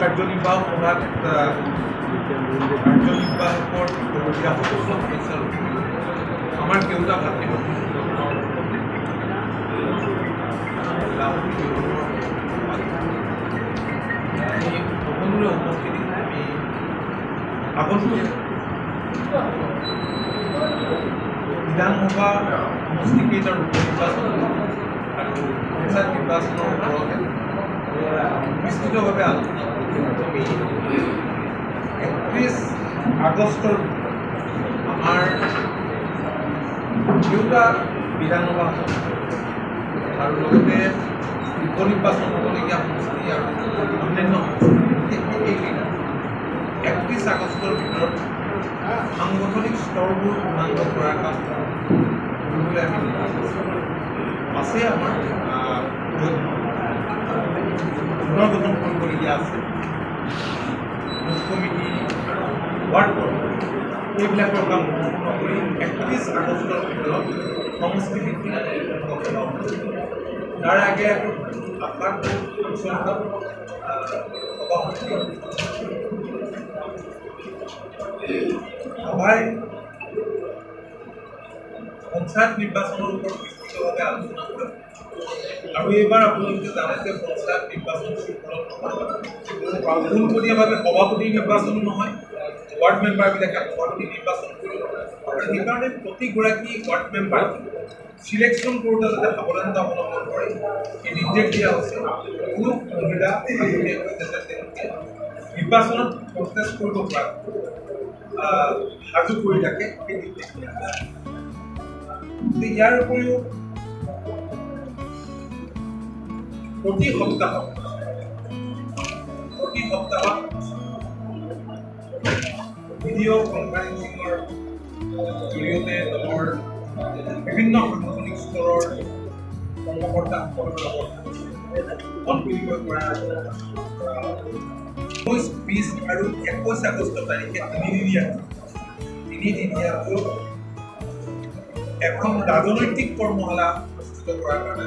কাৰ্যনিৰ্বাহক সভাত কাৰ্যনিৰ্বাহকৰ ক্ৰীড়াসকলক আমাৰ কেউটা ভাতৃভগ্নী সকলোৰে উপস্থিতি আমি আগন্তুক বিধানসভা সমষ্টিকেইটাৰ উপ নিৰ্বাচন আৰু পঞ্চায়ত নিৰ্বাচনৰ ওপৰতে বিস্তৃতভাৱে আলোচনা আমি 31 আগষ্টৰ আমাৰ দুটা বিধানসভা আৰু লগতে উপ নিৰ্বাচন হ'বলগীয়া সমষ্টি আৰু অন্যান্য সমষ্টি 31 আগষ্টৰ ভিতৰত সাংগঠনিক স্তৰবোৰ পূৰ্ণাংগ কৰাৰ কাম কৰিবলৈ আমি আছে আমাৰ পুনৰ্গঠন কৰিবলগীয়া আছে বুথ কমিটি আৰু ৱাৰ্ড কমিটি এইবিলাকৰ কাম সম্পূৰ্ণ কৰি 31 আগষ্টৰ ভিতৰত সমষ্টি ভিত্তিক তাৰ আগে আশাৰ সভাই পঞ্চায়ত নিৰ্বাচনৰ ওপৰত বিস্তৃতভাৱে আলোচনা কৰে আৰু এইবাৰ আপোনালোকে জানে যে পঞ্চায়ত নিৰ্বাচন পোনপটীয়াভাৱে সভাপতি নিৰ্বাচনো নহয় ৱাৰ্ড মেম্বাৰবিলাকে সভাপতি নিৰ্বাচন কৰিব আৰু সেইকাৰণে প্ৰতিগৰাকী ৱাৰ্ড মেম্বাৰ সিলেকশ্যন কৰোঁতে যাতে সাৱধানতা অৱলম্বন কৰে এই নিৰ্দেশ দিয়া হৈছে কোনো মহিলা আগতীয়াকৈ যাতে তেওঁলোকে নিৰ্বাচনত কণ্টেষ্ট কৰিব পৰা সাজু কৰি ৰাখে সেই নিৰ্দেশ দিয়া হৈছে ইয়াৰ উপৰিও প্ৰতি সপ্তাহত ভিডিঅ' কনফাৰেন্সিঙৰ জৰিয়তে দলৰ বিভিন্ন সাংগঠনিক স্তৰৰ কৰ্মকৰ্তাসকলৰ লগত মত বিনিময় কৰা 19, 20 আৰু 21 আগষ্ট তাৰিখে তিনিদিনীয়াকৈ এখন ৰাজনৈতিক কৰ্মশালা অনুষ্ঠিত কৰাৰ কাৰণে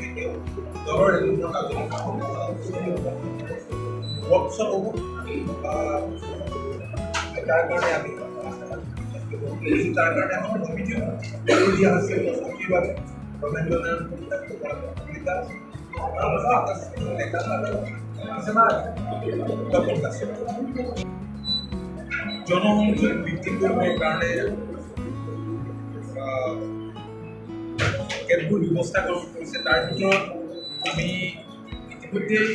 কেতিয়াও দলৰ বিভিন্ন ৱৰ্কশ্বপ হ'ব তাৰ কাৰণে আমি তাৰ কাৰণে এখন কমিটিও দিয়া হৈছে কমিটিৰ বাবে ৰমেন্দ্ৰনাথ জনসংযোগ বৃদ্ধি কৰিবৰ কাৰণে কেতবোৰ ব্যৱস্থা গ্ৰহণ কৰিছে তাৰ ভিতৰত আমি ইতিমধ্যেই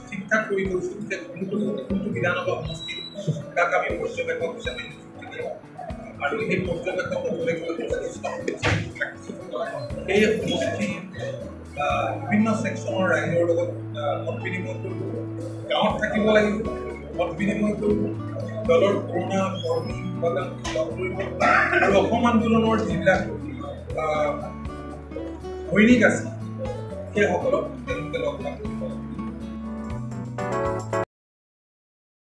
ঠিক ঠাক কৰি গৈছোঁ যে কোনটো বিধানসভা সমষ্টিত তাক আমি পৰ্যবেক্ষক হিচাপে নিযুক্তি দিম আৰু সেই পৰ্যবেক্ষক হ'বলৈ গ'লে সেই সমষ্টি বিভিন্ন ছেকশ্যনৰ ৰাইজৰ লগত মত বিনিময় কৰিব গাঁৱত থাকিব লাগিব মত বিনিময় কৰিব দলৰ পুৰণা কৰ্মী লগ কৰিব আৰু অসম আন্দোলনৰ যিবিলাক সৈনিক আছে সেইসকলক তেওঁলোকে লগ পাব